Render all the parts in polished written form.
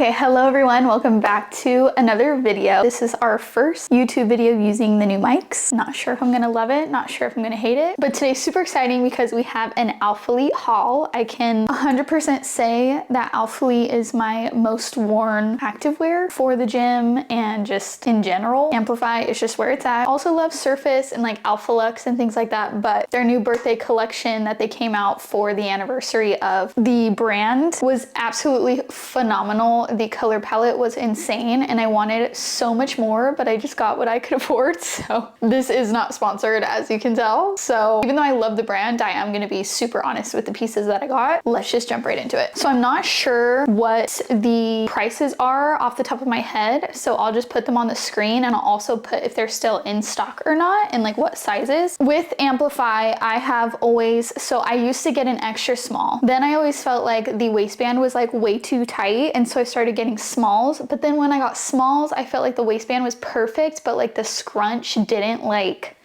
Okay, hello everyone, welcome back to another video. This is our first YouTube video using the new mics. Not sure if I'm gonna love it, not sure if I'm gonna hate it, but today's super exciting because we have an ALPHALETE haul. I can 100% say that ALPHALETE is my most worn activewear for the gym and just in general. Amplify is just where it's at. Also love Surface and like Alpha Lux and things like that, but their new birthday collection that they came out for the anniversary of the brand was absolutely phenomenal. The color palette was insane and I wanted so much more, but I just got what I could afford. So this is not sponsored, as you can tell. So even though I love the brand, I am going to be super honest with the pieces that I got. Let's just jump right into it. So I'm not sure what the prices are off the top of my head. So I'll just put them on the screen and I'll also put if they're still in stock or not and like what sizes. With Amplify, I have always, so I used to get an extra small. Then I always felt like the waistband was like way too tight. And so I started getting smalls, but then when I got smalls, I felt like the waistband was perfect, but like the scrunch didn't like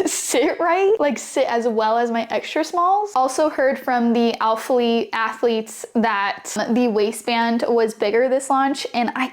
sit right, like sit as well as my extra smalls. Also heard from the ALPHALETE athletes that the waistband was bigger this launch, and I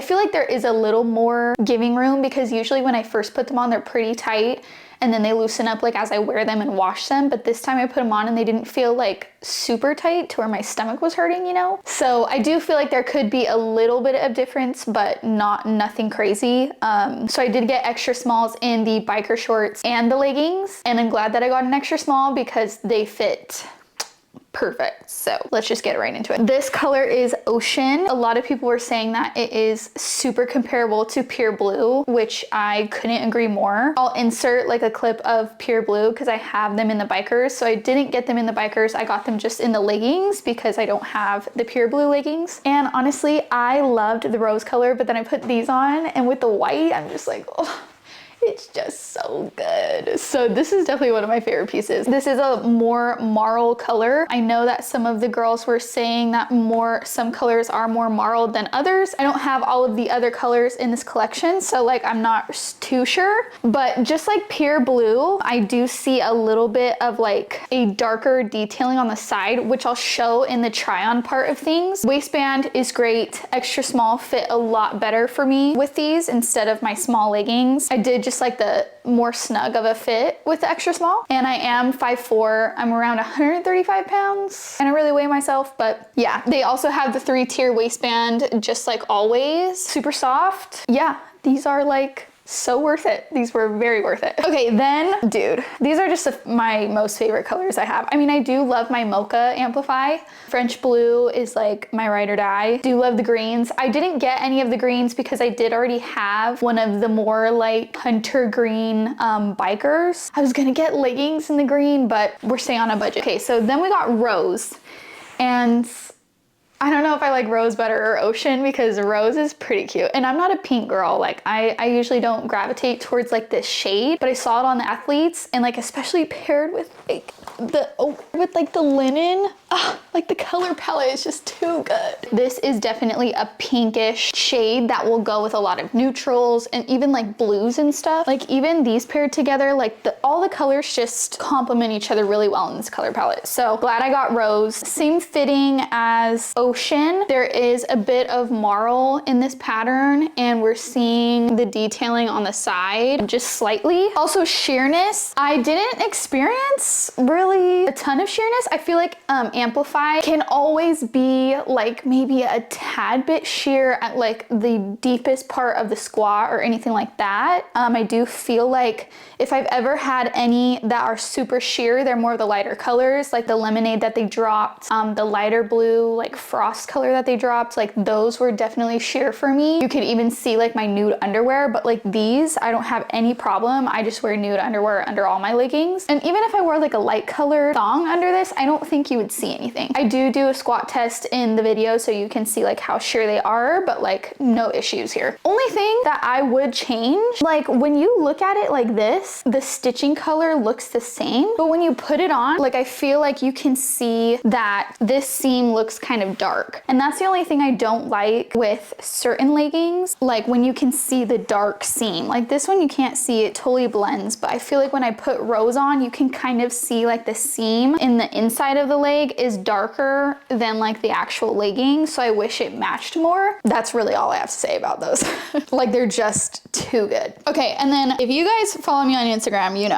feel like there is a little more giving room because usually when I first put them on, they're pretty tight and then they loosen up like as I wear them and wash them. But this time I put them on and they didn't feel like super tight to where my stomach was hurting, you know? So I do feel like there could be a little bit of difference, but nothing crazy. So I did get extra smalls in the biker shorts and the leggings. And I'm glad that I got an extra small because they fit perfect. So let's just get right into it. This color is Ocean. A lot of people were saying that it is super comparable to Pure Blue, which I couldn't agree more. I'll insert like a clip of Pure Blue because I have them in the bikers. So I didn't get them in the bikers. I got them just in the leggings because I don't have the Pure Blue leggings. And honestly, I loved the rose color, but then I put these on and with the white, I'm just like, oh, it's just so good. So this is definitely one of my favorite pieces. This is a more marl color. I know that some of the girls were saying that some colors are more marled than others. I don't have all of the other colors in this collection, so like I'm not too sure, but just like Pure Blue, I do see a little bit of like a darker detailing on the side, which I'll show in the try on part of things. Waistband is great. Extra small fit a lot better for me with these instead of my small leggings. I did just like the more snug of a fit with the extra small. And I am 5'4". I'm around 135 pounds. I don't really weigh myself, but yeah. They also have the 3-tier waistband, just like always. Super soft. Yeah, these are like so worth it. These were very worth it. Okay, then, dude, these are just my most favorite colors I have. I mean, I do love my mocha Amplify. French blue is like my ride or die. Do love the greens. I didn't get any of the greens because I did already have one of the more like hunter green bikers. I was gonna get leggings in the green, but we're staying on a budget. Okay, so then we got Rose, and I don't know if I like Rose better or Ocean because Rose is pretty cute. And I'm not a pink girl. Like I usually don't gravitate towards like this shade, but I saw it on the athletes and like especially paired with like the linen. Like the color palette is just too good. This is definitely a pinkish shade that will go with a lot of neutrals and even like blues and stuff. Like even these paired together, like all the colors just complement each other really well in this color palette. So glad I got Rose. Same fitting as Ocean. There is a bit of marl in this pattern and we're seeing the detailing on the side just slightly. Also sheerness. I didn't experience really a ton of sheerness. I feel like Amplify can always be like maybe a tad bit sheer at like the deepest part of the squat or anything like that. I do feel like if I've ever had any that are super sheer, they're more of the lighter colors, like the lemonade that they dropped, the lighter blue like frost color that they dropped, like those were definitely sheer for me. You could even see like my nude underwear, but like these, I don't have any problem. I just wear nude underwear under all my leggings. And even if I wore like a light color thong under this, I don't think you would see anything. I do a squat test in the video so you can see like how sheer they are, but like no issues here. Only thing that I would change, like when you look at it like this, the stitching color looks the same, but when you put it on, like I feel like you can see that this seam looks kind of dark. And that's the only thing I don't like with certain leggings, like when you can see the dark seam. Like this one you can't see, it totally blends, but I feel like when I put Rose on, you can kind of see like the seam in the inside of the leg is darker than like the actual legging, so I wish it matched more. That's really all I have to say about those. Like, they're just too good. Okay, and then if you guys follow me on Instagram, you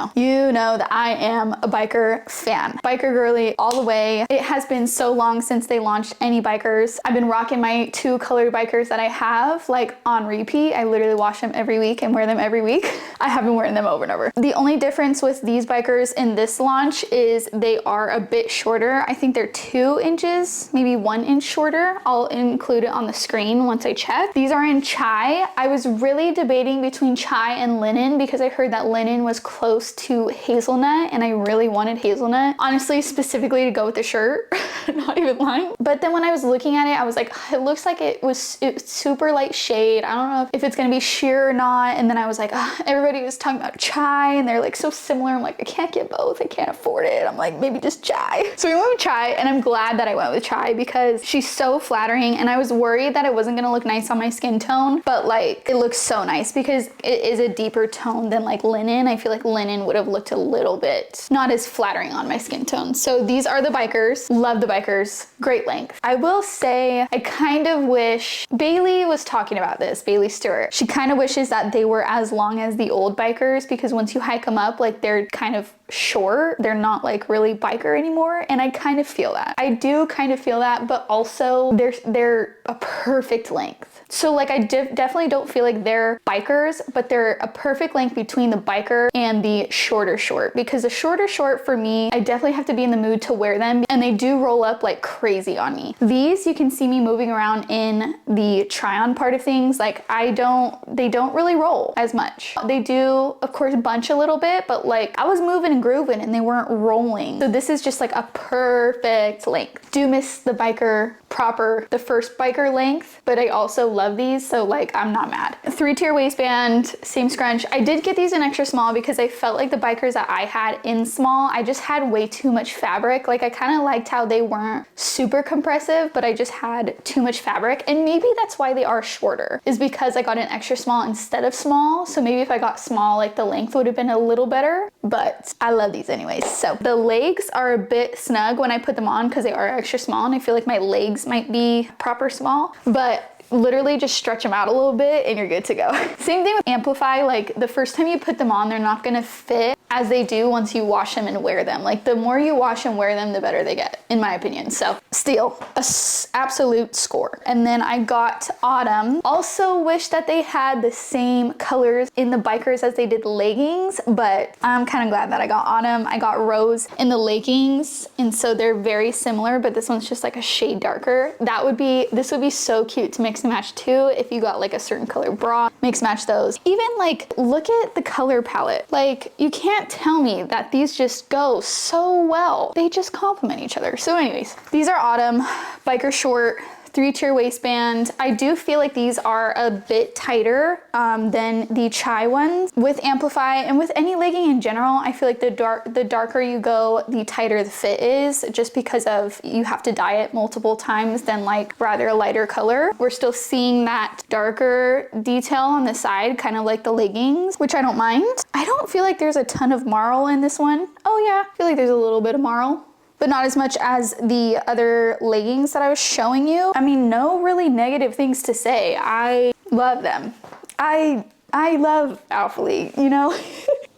know that I am a biker fan. Biker girly all the way. It has been so long since they launched any bikers. I've been rocking my 2 colored bikers that I have like on repeat. I literally wash them every week and wear them every week. I have been wearing them over and over. The only difference with these bikers in this launch is they are a bit shorter. I think they're 2 inches, maybe 1 inch shorter. I'll include it on the screen once I check. These are in chai. I was really debating between chai and linen because I heard that linen was close to hazelnut and I really wanted hazelnut. Honestly, specifically to go with the shirt, not even lying. But then when I was looking at it, I was like, it looks like it's super light shade. I don't know if it's gonna be sheer or not. And then I was like, everybody was talking about chai and they're like so similar. I'm like, I can't get both. I can't afford it. I'm like, maybe just chai. So we went with chai, and I'm glad that I went with chai because she's so flattering, and I was worried that it wasn't gonna look nice on my skin tone, but like it looks so nice because it is a deeper tone than like linen. I feel like linen would have looked a little bit not as flattering on my skin tone. So these are the bikers. Love the bikers. Great length. I will say I kind of wish, Bailey was talking about this, Bailey Stewart. She kind of wishes that they were as long as the old bikers because once you hike them up, like they're kind of short. They're not like really biker anymore, and I kind of feel that. I do kind of feel that, but also they're a perfect length. So like I definitely don't feel like they're bikers, but they're a perfect length between the biker and the shorter short, because the shorter short for me, I definitely have to be in the mood to wear them, and they do roll up like crazy on me. These, you can see me moving around in the try-on part of things. Like they don't really roll as much. They do, of course, bunch a little bit, but like I was moving and grooving and they weren't rolling. So this is just like a perfect length. Do miss the biker proper, the first biker length, but I also love these, so like I'm not mad. 3-tier waistband, same scrunch. I did get these in extra small because I felt like the bikers that I had in small, I just had way too much fabric. Like I kind of liked how they weren't super compressive, but I just had too much fabric, and maybe that's why they are shorter, is because I got an extra small instead of small. So maybe if I got small, like the length would have been a little better, but I love these anyways. So the legs are a bit snug when I put them on because they are extra small, and I feel like my legs might be proper small, but literally just stretch them out a little bit and you're good to go. Same thing with Amplify. Like the first time you put them on, they're not gonna fit as they do once you wash them and wear them. Like the more you wash and wear them, the better they get, in my opinion. So still a absolute score. And then I got Autumn. Also wish that they had the same colors in the bikers as they did the leggings, but I'm kind of glad that I got Autumn. I got Rose in the leggings, and so they're very similar, but this one's just like a shade darker. This would be so cute to mix and match too if you got like a certain color bra. Mix match those. Even like look at the color palette. Like you can't tell me that these just go so well. They just complement each other. So anyways, these are Autumn, biker short, 3-tier waistband. I do feel like these are a bit tighter than the chai ones. With Amplify and with any legging in general, I feel like the darker you go, the tighter the fit is, just because of you have to dye it multiple times than like rather a lighter color. We're still seeing that darker detail on the side, kind of like the leggings, which I don't mind. I don't feel like there's a ton of marl in this one. Oh yeah, I feel like there's a little bit of marl, but not as much as the other leggings that I was showing you. I mean, no really negative things to say. I love them. I love ALPHALETE, you know?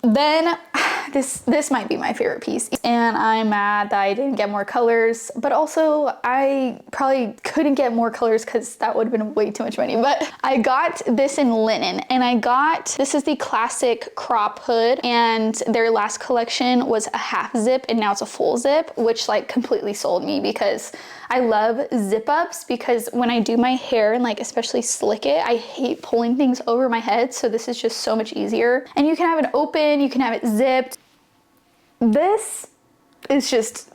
Then this might be my favorite piece, and I'm mad that I didn't get more colors, but also I probably couldn't get more colors because that would have been way too much money. But I got this in linen, and this is the classic crop hood, and their last collection was a half zip and now it's a full zip, which like completely sold me because I love zip ups, because when I do my hair and like especially slick it, I hate pulling things over my head. So this is just so much easier, and you can have it open, you can have it zipped. This is just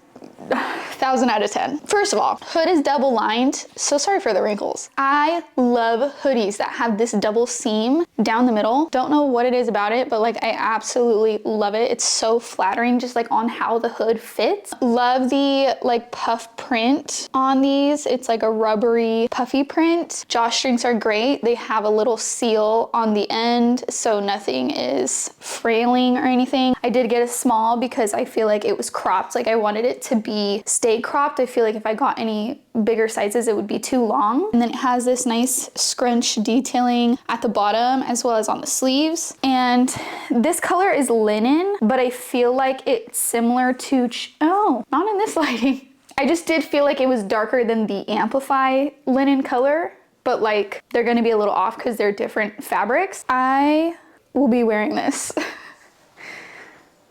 1,000 out of 10. First of all, hood is double lined. So sorry for the wrinkles. I love hoodies that have this double seam down the middle. Don't know what it is about it, but like I absolutely love it. It's so flattering just like on how the hood fits. Love the like puff print on these. It's like a rubbery puffy print. Drawstrings are great. They have a little seal on the end so nothing is frailing or anything. I did get a small because I feel like it was cropped. Like I wanted it to be stay cropped. I feel like if I got any bigger sizes, it would be too long. And then it has this nice scrunch detailing at the bottom as well as on the sleeves. And this color is linen, but I feel like it's similar to, oh, not in this lighting. I just did feel like it was darker than the Amplify linen color, but like they're gonna be a little off because they're different fabrics. I will be wearing this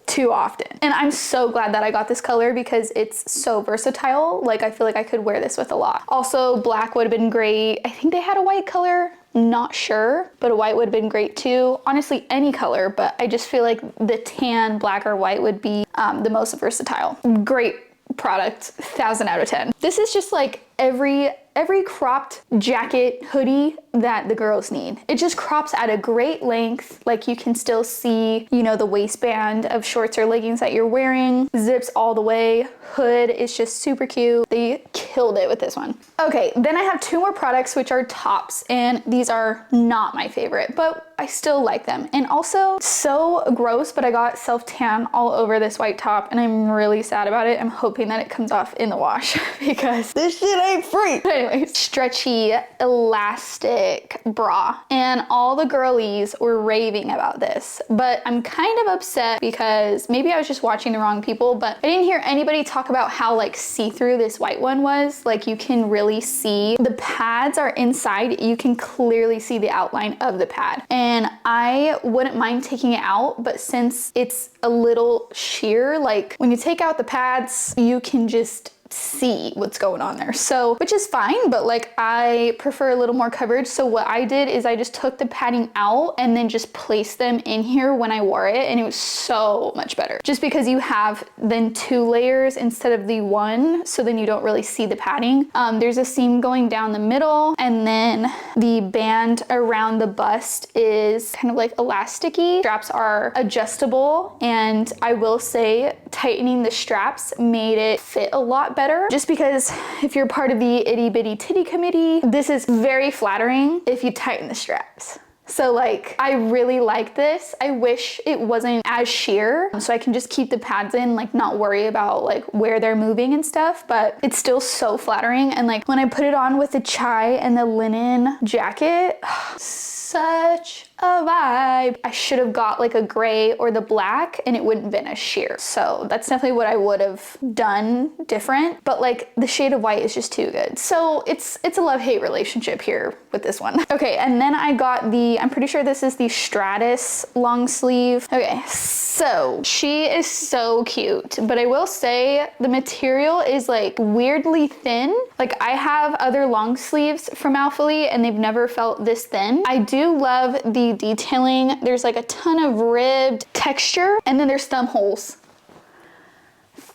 too often. And I'm so glad that I got this color because it's so versatile. Like I feel like I could wear this with a lot. Also, black would have been great. I think they had a white color, not sure, but a white would have been great too. Honestly, any color, but I just feel like the tan, black or white would be the most versatile. Great product, 1,000 out of 10. This is just like every cropped jacket hoodie that the girls need. It just crops at a great length. Like you can still see, you know, the waistband of shorts or leggings that you're wearing. Zips all the way. Hood is just super cute. They killed it with this one. Okay, then I have two more products which are tops, and these are not my favorite, but I still like them. And also so gross, but I got self-tan all over this white top and I'm really sad about it. I'm hoping that it comes off in the wash because this shit ain't free. Anyways, stretchy elastic bra, and all the girlies were raving about this, but I'm kind of upset because maybe I was just watching the wrong people, but I didn't hear anybody talk about how like see-through this white one was. Like you can really see the pads are inside. You can clearly see the outline of the pad, and I wouldn't mind taking it out, but since it's a little sheer, like when you take out the pads, you can just see what's going on there. So, which is fine, but like I prefer a little more coverage. So what I did is I just took the padding out and then just placed them in here when I wore it, and it was so much better. Just because you have then 2 layers instead of the 1, so then you don't really see the padding. There's a seam going down the middle, and then the band around the bust is kind of like elasticy. Straps are adjustable, and I will say tightening the straps made it fit a lot better, just because if you're part of the itty bitty titty committee, this is very flattering if you tighten the straps. So like, I really like this. I wish it wasn't as sheer so I can just keep the pads in, like not worry about like where they're moving and stuff, but it's still so flattering. And like when I put it on with the chai and the linen jacket, such a vibe. I should have got like a gray or the black and it wouldn't have been as sheer. So that's definitely what I would have done different, but like the shade of white is just too good. So it's a love-hate relationship here with this one. Okay, and then I got the, I'm pretty sure this is the Stratus long sleeve. Okay, so she is so cute, but I will say the material is like weirdly thin. Like I have other long sleeves from ALPHALETE and they've never felt this thin. I do love the detailing. There's like a ton of ribbed texture, and then there's thumb holes.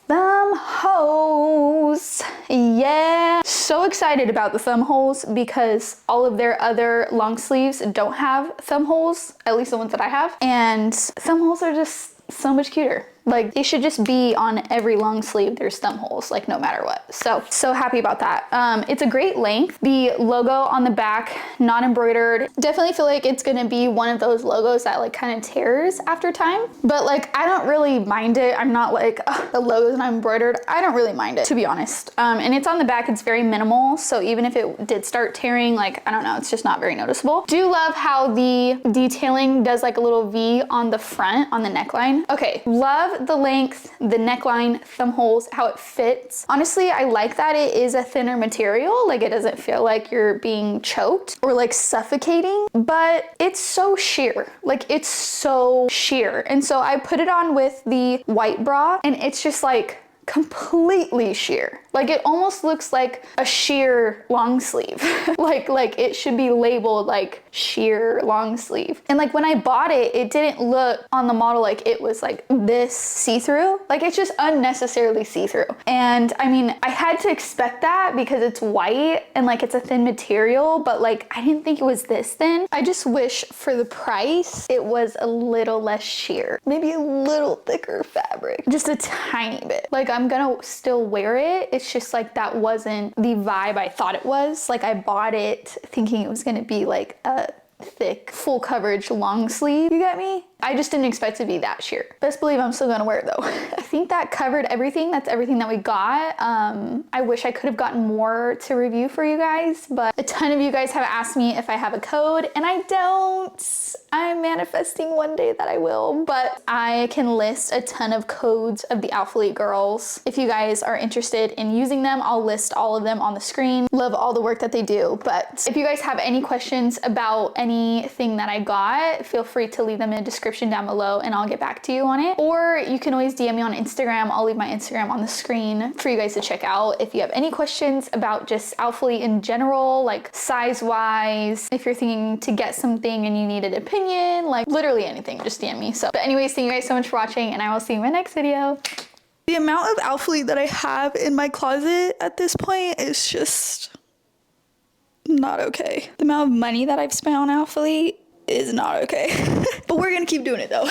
Thumb holes, yeah. So excited about the thumb holes because all of their other long sleeves don't have thumb holes, at least the ones that I have. And thumb holes are just so much cuter. Like they should just be on every long sleeve. There's thumb holes, like no matter what. So happy about that. It's a great length. The logo on the back, not embroidered. Definitely feel like it's gonna be one of those logos that like kind of tears after time. But like, I don't really mind it. I'm not like, the logo's not embroidered. I don't really mind it, to be honest. And it's on the back, it's very minimal. So even if it did start tearing, like, I don't know, it's just not very noticeable. Do love how the detailing does like a little V on the front, on the neckline. Okay, love the length, the neckline, thumb holes, how it fits. Honestly, I like that it is a thinner material. Like it doesn't feel like you're being choked or like suffocating, but it's so sheer. Like it's so sheer. And so I put it on with the white bra and it's just like completely sheer. Like it almost looks like a sheer long sleeve. like it should be labeled like sheer long sleeve. And like when I bought it, it didn't look on the model like it was like this see-through. Like it's just unnecessarily see-through. And I mean, I had to expect that because it's white and like it's a thin material, but like I didn't think it was this thin. I just wish for the price it was a little less sheer. Maybe a little thicker fabric. Just a tiny bit. Like I'm gonna still wear it. It's just like that wasn't the vibe I thought it was. Like I bought it thinking it was gonna be like a thick, full coverage long sleeve. You get me? I just didn't expect it to be that sheer. Best believe I'm still gonna wear it though. I think that covered everything. That's everything that we got. I wish I could have gotten more to review for you guys, but a ton of you guys have asked me if I have a code and I don't. I'm manifesting one day that I will, but I can list a ton of codes of the ALPHALETE girls. If you guys are interested in using them, I'll list all of them on the screen. Love all the work that they do, but if you guys have any questions about anything that I got, feel free to leave them in the description down below and I'll get back to you on it. Or you can always DM me on Instagram. I'll leave my Instagram on the screen for you guys to check out if you have any questions about just ALPHALETE in general, like size-wise, if you're thinking to get something and you need an opinion, like literally anything, just DM me. So, but anyways, thank you guys so much for watching and I will see you in my next video. The amount of ALPHALETE that I have in my closet at this point is just not okay. The amount of money that I've spent on ALPHALETE is not okay. But we're gonna keep doing it though.